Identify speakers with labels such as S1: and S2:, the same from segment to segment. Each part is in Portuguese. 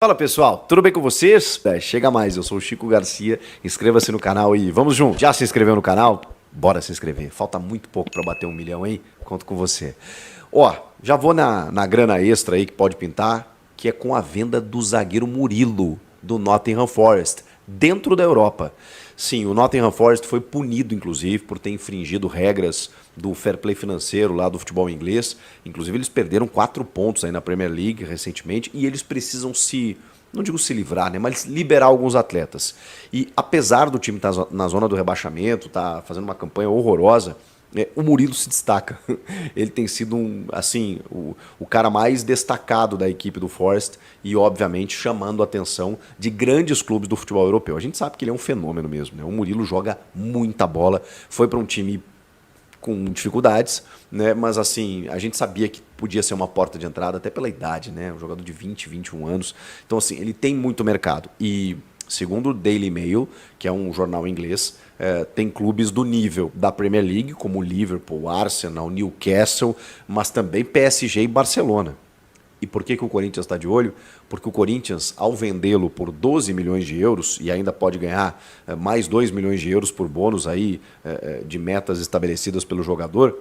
S1: Fala pessoal, tudo bem com vocês? Chega mais, eu sou o Chico Garcia, inscreva-se no canal e vamos junto. Já se inscreveu no canal? Bora se inscrever, falta muito pouco para bater 1 milhão, hein? Conto com você. Ó, já vou na grana extra aí que pode pintar, que é com a venda do zagueiro Murilo, do Nottingham Forest, dentro da Europa. Sim, o Nottingham Forest foi punido, inclusive, por ter infringido regras do fair play financeiro lá do futebol inglês. Inclusive, eles perderam 4 pontos aí na Premier League recentemente e eles precisam não digo se livrar, né, mas liberar alguns atletas. E apesar do time estar na zona do rebaixamento, tá fazendo uma campanha horrorosa, o Murilo se destaca. Ele tem sido o cara mais destacado da equipe do Forest e, obviamente, chamando a atenção de grandes clubes do futebol europeu. A gente sabe que ele é um fenômeno mesmo, né? O Murilo joga muita bola, foi para um time com dificuldades, né? Mas assim, a gente sabia que podia ser uma porta de entrada até pela idade, né? Um jogador de 20, 21 anos. Então, assim, ele tem muito mercado. E segundo o Daily Mail, que é um jornal inglês, tem clubes do nível da Premier League, como o Liverpool, Arsenal, Newcastle, mas também PSG e Barcelona. E por que o Corinthians está de olho? Porque o Corinthians, ao vendê-lo por 12 milhões de euros, e ainda pode ganhar mais 2 milhões de euros por bônus aí, de metas estabelecidas pelo jogador,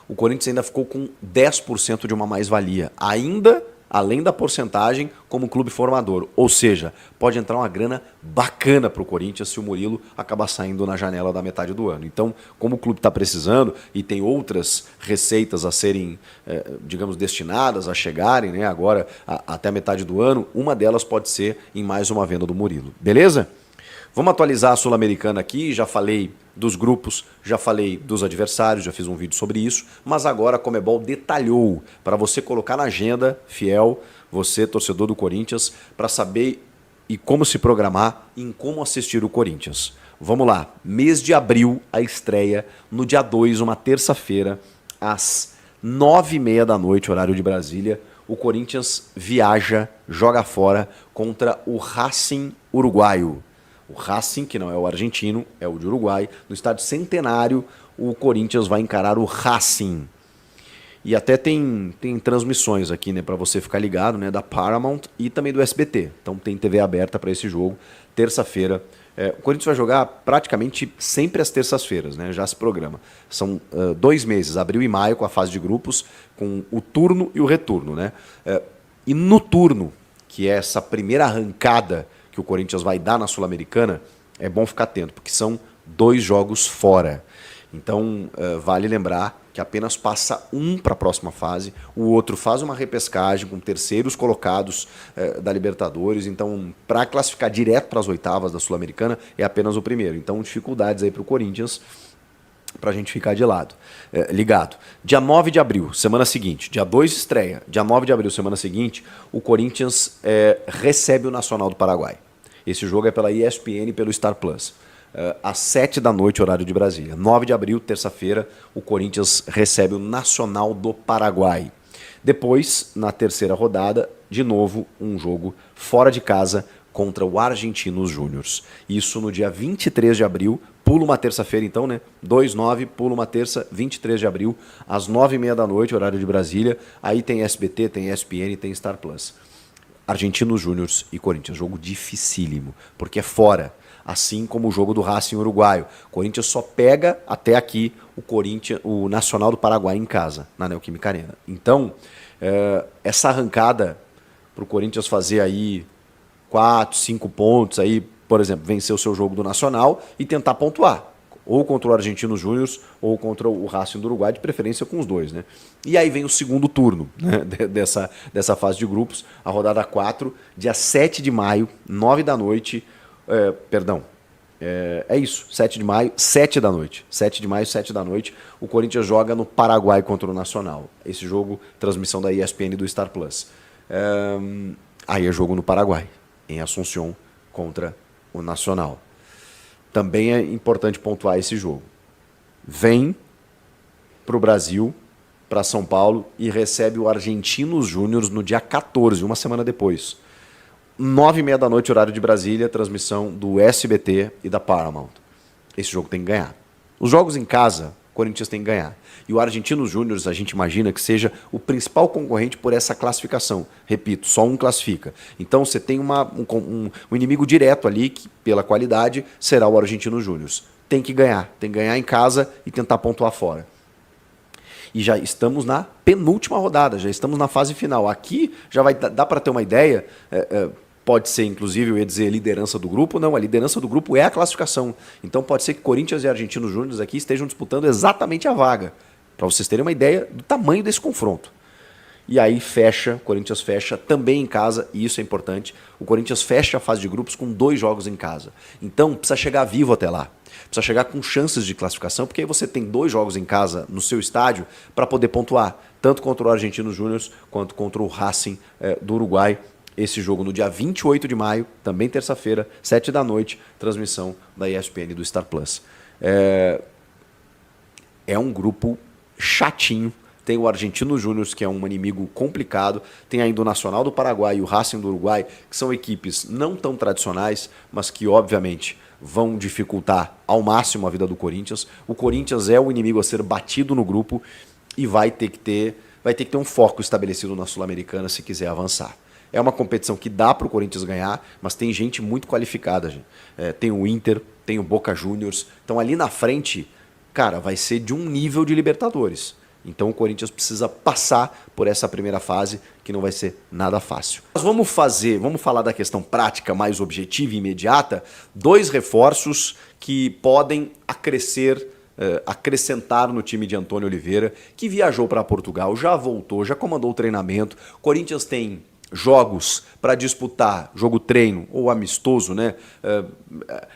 S1: o Corinthians ainda ficou com 10% de uma mais-valia. Ainda além da porcentagem como clube formador. Ou seja, pode entrar uma grana bacana para o Corinthians se o Murilo acabar saindo na janela da metade do ano. Então, como o clube está precisando e tem outras receitas a serem, digamos, destinadas a chegarem, né, agora até a metade do ano, uma delas pode ser em mais uma venda do Murilo. Beleza? Vamos atualizar a Sul-Americana aqui, já falei dos grupos, já falei dos adversários, já fiz um vídeo sobre isso, mas agora a Conmebol detalhou para você colocar na agenda, fiel, você, torcedor do Corinthians, para saber e como se programar em como assistir o Corinthians. Vamos lá, mês de abril, a estreia, no dia 2, uma terça-feira, às 9h30 da noite, horário de Brasília, o Corinthians viaja, joga fora contra o Racing uruguaio. O Racing, que não é o argentino, é o de Uruguai. No estádio Centenário, o Corinthians vai encarar o Racing. E até tem transmissões aqui, né, para você ficar ligado, né, da Paramount e também do SBT. Então tem TV aberta para esse jogo, terça-feira. O Corinthians vai jogar praticamente sempre às terças-feiras, né, já se programa. São 2 meses, abril e maio, com a fase de grupos, com o turno e o retorno, né? E no turno, que é essa primeira arrancada que o Corinthians vai dar na Sul-Americana, é bom ficar atento, porque são 2 jogos fora. Então, vale lembrar que apenas passa um para a próxima fase, o outro faz uma repescagem com terceiros colocados da Libertadores. Então, para classificar direto para as oitavas da Sul-Americana, é apenas o primeiro. Então, dificuldades aí para o Corinthians, para a gente ficar de lado, ligado. Dia 9 de abril, semana seguinte, dia 2 estreia, dia 9 de abril, semana seguinte, o Corinthians recebe o Nacional do Paraguai. Esse jogo é pela ESPN e pelo Star Plus. Às 7 da noite, horário de Brasília. 9 de abril, terça-feira, o Corinthians recebe o Nacional do Paraguai. Depois, na terceira rodada, de novo, um jogo fora de casa contra o Argentinos Júniors. Isso no dia 23 de abril, pula uma terça-feira então, né? 2/9, pula uma terça, 23 de abril, às 9h30 da noite, horário de Brasília. Aí tem SBT, tem ESPN, tem Star Plus. Argentinos Júniors e Corinthians, jogo dificílimo, porque é fora, assim como o jogo do Racing uruguaio. Corinthians só pega até aqui o Nacional do Paraguai em casa, na Neoquímica Arena. Então, essa arrancada para o Corinthians fazer aí 4, 5 pontos, aí, por exemplo, vencer o seu jogo do Nacional e tentar pontuar, ou contra o Argentinos Júniors ou contra o Racing do Uruguai, de preferência com os dois, né? E aí vem o segundo turno, né, dessa fase de grupos, a rodada 4, dia 7 de maio, 9 da noite, é isso, 7 de maio, 7 da noite. 7 de maio, 7 da noite, o Corinthians joga no Paraguai contra o Nacional. Esse jogo, transmissão da ESPN e do Star Plus. Aí é jogo no Paraguai, em Assunção contra o Nacional. Também é importante pontuar esse jogo. Vem para o Brasil, para São Paulo, e recebe o Argentinos Júniors no dia 14, uma semana depois. 9h30 da noite, horário de Brasília, transmissão do SBT e da Paramount. Esse jogo tem que ganhar. Os jogos em casa Corinthians tem que ganhar. E o Argentinos Júnior, a gente imagina que seja o principal concorrente por essa classificação. Repito, só um classifica. Então você tem um inimigo direto ali, que pela qualidade será o Argentinos Júnior. Tem que ganhar em casa e tentar pontuar fora. E já estamos na penúltima rodada, já estamos na fase final. Aqui já vai dar para ter uma ideia, pode ser inclusive, eu ia dizer liderança do grupo, não, a liderança do grupo é a classificação. Então pode ser que Corinthians e Argentinos Júnior aqui estejam disputando exatamente a vaga, para vocês terem uma ideia do tamanho desse confronto. E aí Corinthians fecha também em casa, e isso é importante, o Corinthians fecha a fase de grupos com 2 jogos em casa. Então precisa chegar vivo até lá. Precisa chegar com chances de classificação, porque aí você tem 2 jogos em casa no seu estádio para poder pontuar, tanto contra o Argentinos Júnior quanto contra o Racing do Uruguai. Esse jogo no dia 28 de maio, também terça-feira, 7 da noite, transmissão da ESPN e do Star Plus. É um grupo chatinho. Tem o Argentinos Júnior, que é um inimigo complicado. Tem ainda o Nacional do Paraguai e o Racing do Uruguai, que são equipes não tão tradicionais, mas que, obviamente, vão dificultar ao máximo a vida do Corinthians. O Corinthians é o inimigo a ser batido no grupo e vai ter que ter um foco estabelecido na Sul-Americana se quiser avançar. É uma competição que dá para o Corinthians ganhar, mas tem gente muito qualificada. Gente. Tem o Inter, tem o Boca Juniors. Então ali na frente, cara, vai ser de um nível de Libertadores. Então o Corinthians precisa passar por essa primeira fase, que não vai ser nada fácil. Nós vamos falar da questão prática, mais objetiva e imediata, 2 reforços que podem acrescentar no time de Antônio Oliveira, que viajou para Portugal, já voltou, já comandou o treinamento. Corinthians tem jogos para disputar, jogo treino ou amistoso, né?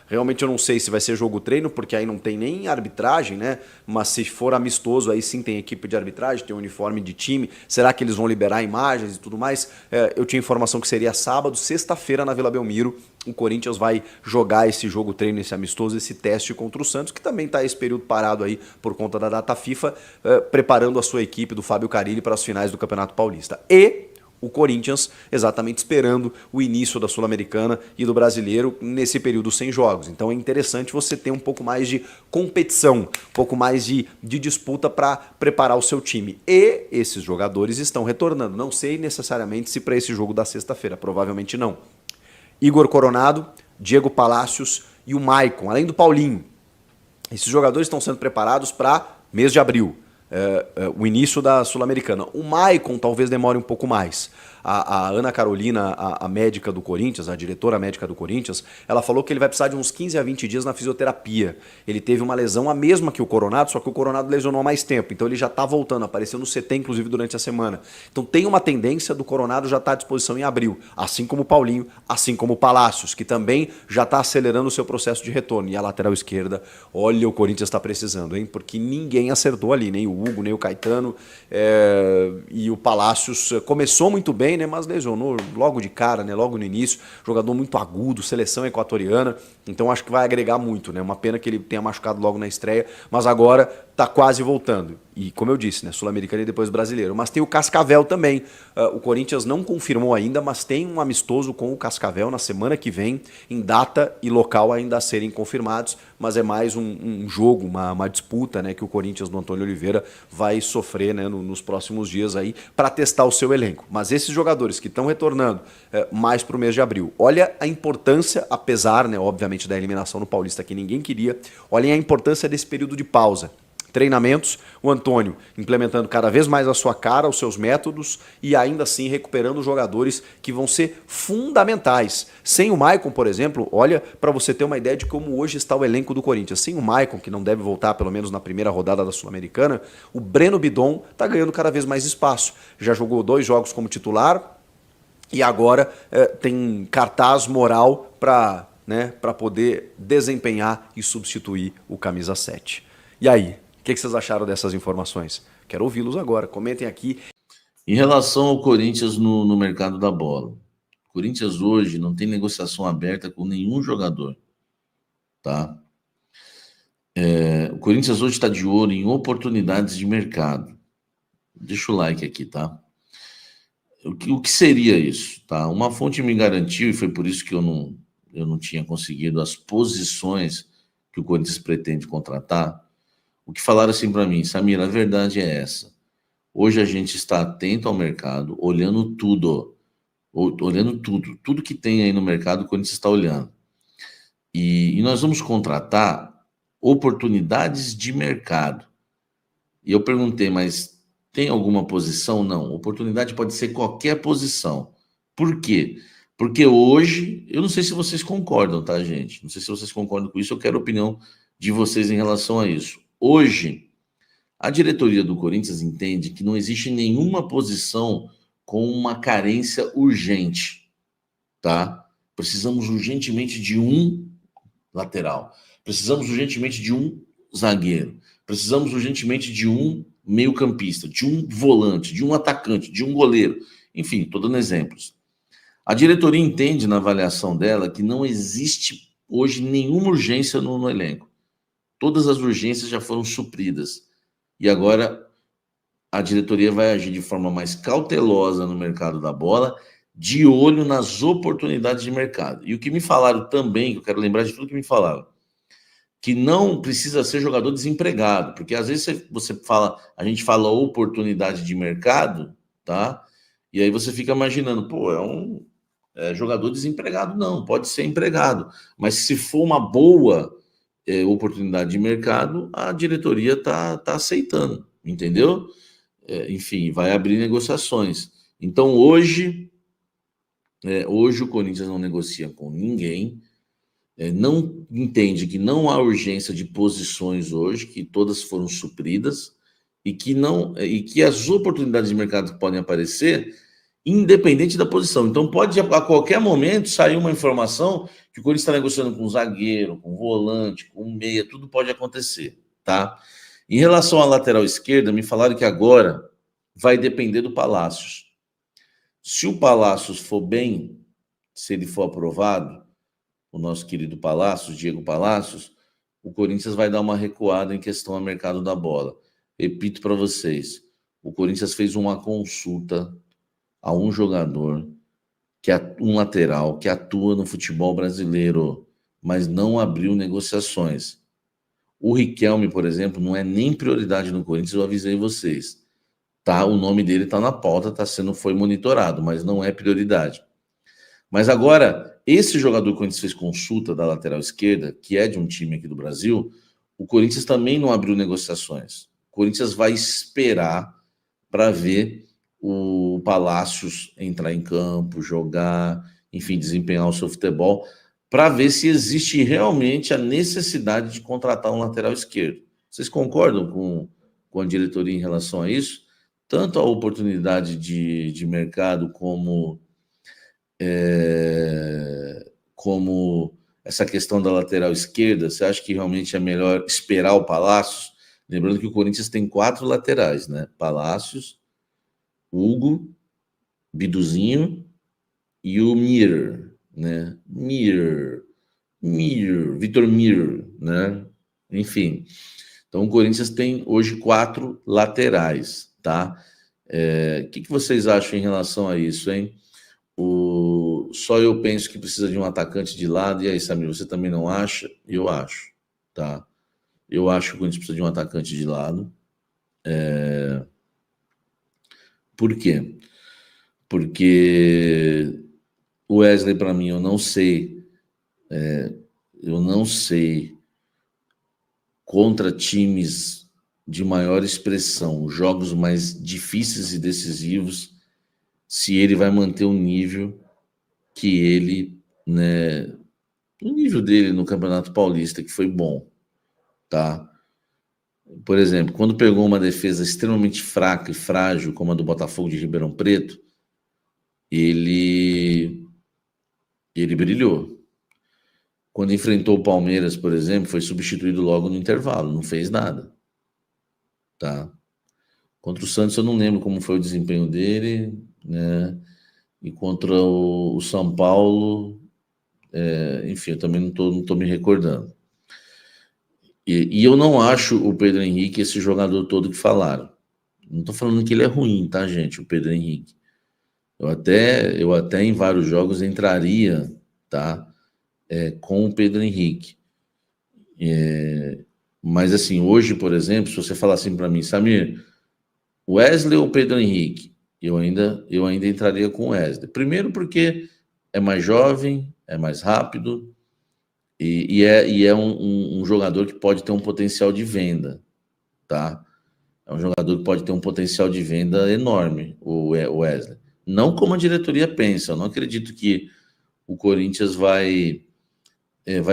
S1: Realmente eu não sei se vai ser jogo treino, porque aí não tem nem arbitragem, né? Mas se for amistoso, aí sim tem equipe de arbitragem, tem uniforme de time. Será que eles vão liberar imagens e tudo mais? Eu tinha informação que seria sábado, sexta-feira na Vila Belmiro. O Corinthians vai jogar esse jogo treino, esse amistoso, esse teste contra o Santos, que também está esse período parado aí por conta da data FIFA, preparando a sua equipe do Fábio Carille para as finais do Campeonato Paulista. E o Corinthians exatamente esperando o início da Sul-Americana e do Brasileiro nesse período sem jogos. Então é interessante você ter um pouco mais de competição, um pouco mais de disputa para preparar o seu time. E esses jogadores estão retornando. Não sei necessariamente se para esse jogo da sexta-feira, provavelmente não. Igor Coronado, Diego Palacios e o Maicon, além do Paulinho. Esses jogadores estão sendo preparados para mês de abril. O início da Sul-Americana. O Maicon talvez demore um pouco mais. A Ana Carolina, a médica do Corinthians, a diretora médica do Corinthians, ela falou que ele vai precisar de uns 15 a 20 dias na fisioterapia. Ele teve uma lesão a mesma que o Coronado, só que o Coronado lesionou há mais tempo. Então ele já está voltando, apareceu no CT inclusive durante a semana. Então tem uma tendência do Coronado já estar à disposição em abril, assim como o Paulinho, assim como o Palacios, que também já está acelerando o seu processo de retorno. E a lateral esquerda, olha, o Corinthians está precisando, hein? Porque ninguém acertou ali, nem o Hugo, nem o Caetano. E o Palacios começou muito bem, né, mas lesionou logo de cara, né, logo no início. Jogador muito agudo, seleção equatoriana. Então acho que vai agregar muito, né? Uma pena que ele tenha machucado logo na estreia, mas agora está quase voltando. E como eu disse, né, Sul-Americano e depois brasileiro. Mas tem o Cascavel também. O Corinthians não confirmou ainda, mas tem um amistoso com o Cascavel na semana que vem, em data e local ainda a serem confirmados. Mas é mais um jogo, uma disputa, né, que o Corinthians do Antônio Oliveira vai sofrer, né, nos próximos dias aí para testar o seu elenco. Mas esses jogadores que estão retornando mais para o mês de abril, olha a importância, apesar, né, obviamente, da eliminação no Paulista que ninguém queria, olhem a importância desse período de pausa. Treinamentos, o Antônio implementando cada vez mais a sua cara, os seus métodos e ainda assim recuperando os jogadores que vão ser fundamentais. Sem o Maicon, por exemplo, olha para você ter uma ideia de como hoje está o elenco do Corinthians. Sem o Maicon, que não deve voltar pelo menos na primeira rodada da Sul-Americana, o Breno Bidon está ganhando cada vez mais espaço. Já jogou 2 jogos como titular e agora tem cartaz moral para poder desempenhar e substituir o camisa 7. E aí? O que vocês acharam dessas informações? Quero ouvi-los agora. Comentem aqui.
S2: Em relação ao Corinthians no mercado da bola, o Corinthians hoje não tem negociação aberta com nenhum jogador, tá? O Corinthians hoje está de olho em oportunidades de mercado. Deixa o like aqui, tá? O que seria isso, tá? Uma fonte me garantiu, e foi por isso que eu não tinha conseguido as posições que o Corinthians pretende contratar. O que falaram assim para mim, Samir, a verdade é essa. Hoje a gente está atento ao mercado, olhando tudo, tudo que tem aí no mercado, quando você está olhando. E nós vamos contratar oportunidades de mercado. E eu perguntei, mas tem alguma posição? Não. Oportunidade pode ser qualquer posição. Por quê? Porque hoje, eu não sei se vocês concordam, tá, gente? Não sei se vocês concordam com isso, eu quero a opinião de vocês em relação a isso. Hoje, a diretoria do Corinthians entende que não existe nenhuma posição com uma carência urgente, tá? Precisamos urgentemente de um lateral. Precisamos urgentemente de um zagueiro. Precisamos urgentemente de um meio-campista, de um volante, de um atacante, de um goleiro. Enfim, estou dando exemplos. A diretoria entende na avaliação dela que não existe hoje nenhuma urgência no elenco. Todas as urgências já foram supridas. E agora a diretoria vai agir de forma mais cautelosa no mercado da bola, de olho nas oportunidades de mercado. E o que me falaram também, que eu quero lembrar de tudo que me falaram, que não precisa ser jogador desempregado, porque às vezes você fala, a gente fala oportunidade de mercado, tá? E aí você fica imaginando, pô, é jogador desempregado. Não, pode ser empregado, mas se for uma boa oportunidade de mercado, a diretoria tá aceitando, entendeu? Enfim, vai abrir negociações. Então hoje o Corinthians não negocia com ninguém, não entende que não há urgência de posições hoje, que todas foram supridas e que as oportunidades de mercado que podem aparecer, independente da posição. Então pode a qualquer momento sair uma informação que o Corinthians está negociando com um zagueiro, com um volante, com um meia, tudo pode acontecer, tá? Em relação à lateral esquerda, me falaram que agora vai depender do Palácios. Se o Palácios for bem, se ele for aprovado, o nosso querido Palácios, Diego Palácios, o Corinthians vai dar uma recuada em questão ao mercado da bola. Repito para vocês, o Corinthians fez uma consulta a um jogador, um lateral, que atua no futebol brasileiro, mas não abriu negociações. O Riquelme, por exemplo, não é nem prioridade no Corinthians, eu avisei vocês. Tá, o nome dele está na pauta, foi monitorado, mas não é prioridade. Mas agora, esse jogador que o Corinthians fez consulta da lateral esquerda, que é de um time aqui do Brasil, o Corinthians também não abriu negociações. O Corinthians vai esperar para ver o Palácios entrar em campo, jogar, enfim, desempenhar o seu futebol, para ver se existe realmente a necessidade de contratar um lateral esquerdo. Vocês concordam com a diretoria em relação a isso? Tanto a oportunidade de mercado como essa questão da lateral esquerda, você acha que realmente é melhor esperar o Palácios? Lembrando que o Corinthians tem 4 laterais, né? Palácios, Hugo, Biduzinho e o Mir, né? Vitor Mir, né? Enfim. Então o Corinthians tem hoje 4 laterais, tá? O que vocês acham em relação a isso, hein? Só eu penso que precisa de um atacante de lado. E aí, Samir, você também não acha? Eu acho, tá? Eu acho que o Corinthians precisa de um atacante de lado. Por quê? Porque o Wesley, para mim, eu não sei contra times de maior expressão, jogos mais difíceis e decisivos, se ele vai manter o nível que ele, né, o nível dele no Campeonato Paulista, que foi bom, tá? Por exemplo, quando pegou uma defesa extremamente fraca e frágil, como a do Botafogo de Ribeirão Preto, ele brilhou. Quando enfrentou o Palmeiras, por exemplo, foi substituído logo no intervalo, não fez nada, tá? Contra o Santos eu não lembro como foi o desempenho dele, né? E contra o São Paulo, enfim, eu também não tô me recordando. E eu não acho o Pedro Henrique esse jogador todo que falaram. Não estou falando que ele é ruim, tá, gente? O Pedro Henrique. Eu até em vários jogos entraria, tá? Com o Pedro Henrique. Mas assim, hoje, por exemplo, se você falar assim para mim, Samir, Wesley ou Pedro Henrique? Eu ainda entraria com Wesley. Primeiro porque é mais jovem, é mais rápido e é um jogador que pode ter um potencial de venda, tá? É um jogador que pode ter um potencial de venda enorme, o Wesley. Não como a diretoria pensa. Eu não acredito que o Corinthians vai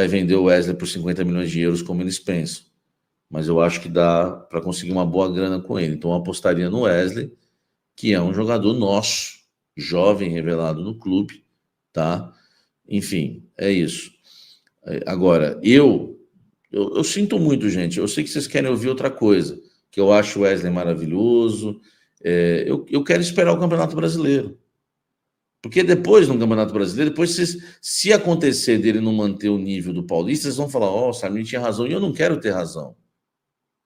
S2: vender o Wesley por 50 milhões de euros como eles pensam. Mas eu acho que dá para conseguir uma boa grana com ele. Então eu apostaria no Wesley, que é um jogador nosso, jovem, revelado no clube, tá? Enfim, é isso. Agora, eu sinto muito, gente. Eu sei que vocês querem ouvir outra coisa, que eu acho o Wesley maravilhoso. Eu quero esperar o Campeonato Brasileiro. Porque depois, no Campeonato Brasileiro, depois, se acontecer dele não manter o nível do Paulista, vocês vão falar, ó, o Samir tinha razão. E eu não quero ter razão.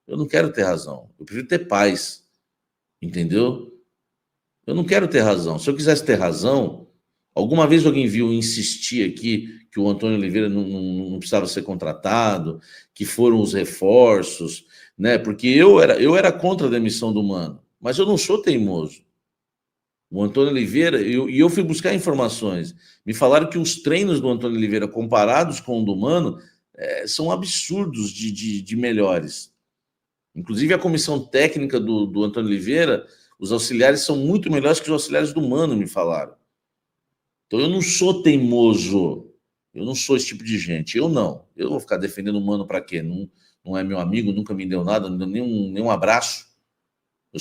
S2: Eu não quero ter razão. Eu prefiro ter paz. Entendeu? Eu não quero ter razão. Se eu quisesse ter razão, alguma vez alguém viu eu insistir aqui que o Antônio Oliveira não precisava ser contratado, que foram os reforços, né? Porque eu era contra a demissão do Mano, mas eu não sou teimoso. O Antônio Oliveira, e eu fui buscar informações. Me falaram que os treinos do Antônio Oliveira, comparados com o do Mano, são absurdos de melhores. Inclusive, a comissão técnica do Antônio Oliveira, os auxiliares são muito melhores que os auxiliares do Mano, me falaram. Então, eu não sou teimoso. Eu não sou esse tipo de gente. Eu não. Eu vou ficar defendendo o Mano para quê? Não é meu amigo, nunca me deu nada, não deu nenhum abraço. Eu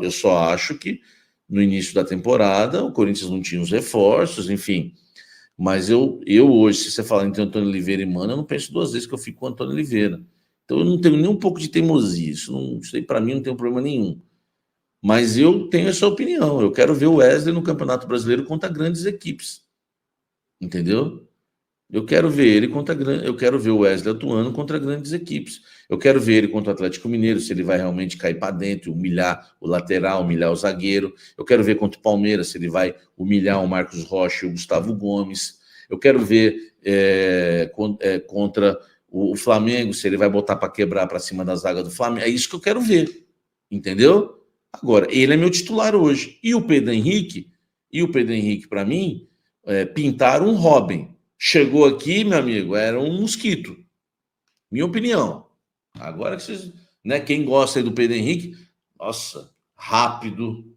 S2: só acho que no início da temporada o Corinthians não tinha os reforços, enfim. Mas eu hoje, se você falar entre Antônio Oliveira e Mano, eu não penso duas vezes que eu fico com o Antônio Oliveira. Então eu não tenho nem um pouco de teimosia. Isso aí para mim não tem problema nenhum. Mas eu tenho essa opinião. Eu quero ver o Wesley no Campeonato Brasileiro contra grandes equipes. Entendeu? Eu quero ver eu quero ver o Wesley atuando contra grandes equipes. Eu quero ver ele contra o Atlético Mineiro, se ele vai realmente cair para dentro, humilhar o lateral, humilhar o zagueiro. Eu quero ver contra o Palmeiras, se ele vai humilhar o Marcos Rocha e o Gustavo Gomes. Eu quero ver contra o Flamengo, se ele vai botar para quebrar para cima da zaga do Flamengo. É isso que eu quero ver. Entendeu? Agora, ele é meu titular hoje. E o Pedro Henrique, para mim, pintaram um Robin. Chegou aqui, meu amigo, era um mosquito. Minha opinião. Agora que vocês, né, quem gosta aí do Pedro Henrique, nossa, rápido,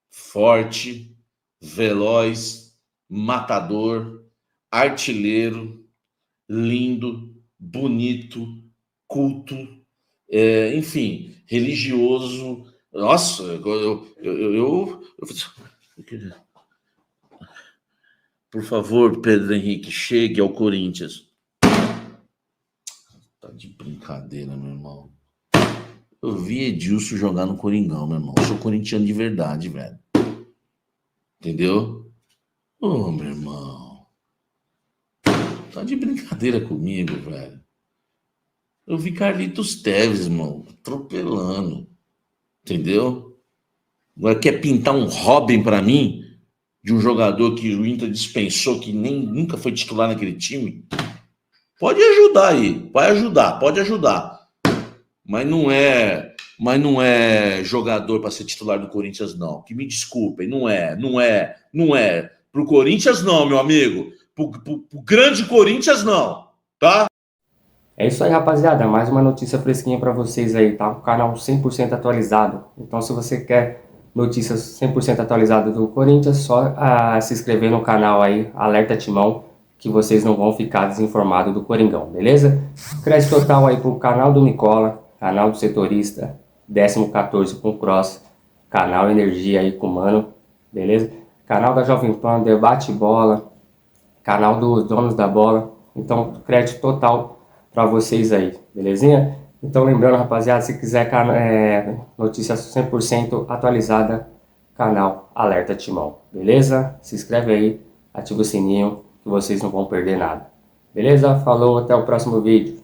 S2: forte, veloz, matador, artilheiro, lindo, bonito, culto, enfim, religioso. Nossa, por favor, Pedro Henrique, chegue ao Corinthians. Tá de brincadeira, meu irmão. Eu vi Edilson jogar no Coringão, meu irmão. Eu sou corintiano de verdade, velho. Entendeu? Ô, meu irmão. Tá de brincadeira comigo, velho. Eu vi Carlitos Teves, irmão, atropelando. Entendeu? Agora quer pintar um Robin pra mim? De um jogador que o Inter dispensou, que nunca foi titular naquele time? Pode ajudar aí, pode ajudar. Mas não é jogador para ser titular do Corinthians, não. Que me desculpem, não é. Pro Corinthians, não, meu amigo. Pro grande Corinthians, não, tá?
S3: É isso aí, rapaziada. Mais uma notícia fresquinha para vocês aí, tá? Um canal 100% atualizado. Então, se você quer notícias 100% atualizadas do Corinthians, só se inscrever no canal aí, Alerta Timão, que vocês não vão ficar desinformados do Coringão, beleza? Crédito total aí pro canal do Nicola, canal do Setorista, 14º com Cross, canal Energia aí com o Mano, beleza? Canal da Jovem Pan, Debate Bola, canal dos Donos da Bola. Então, crédito total para vocês aí, belezinha? Então, lembrando, rapaziada, se quiser notícias 100% atualizada, canal Alerta Timão, beleza? Se inscreve aí, ativa o sininho, que vocês não vão perder nada. Beleza? Falou, até o próximo vídeo.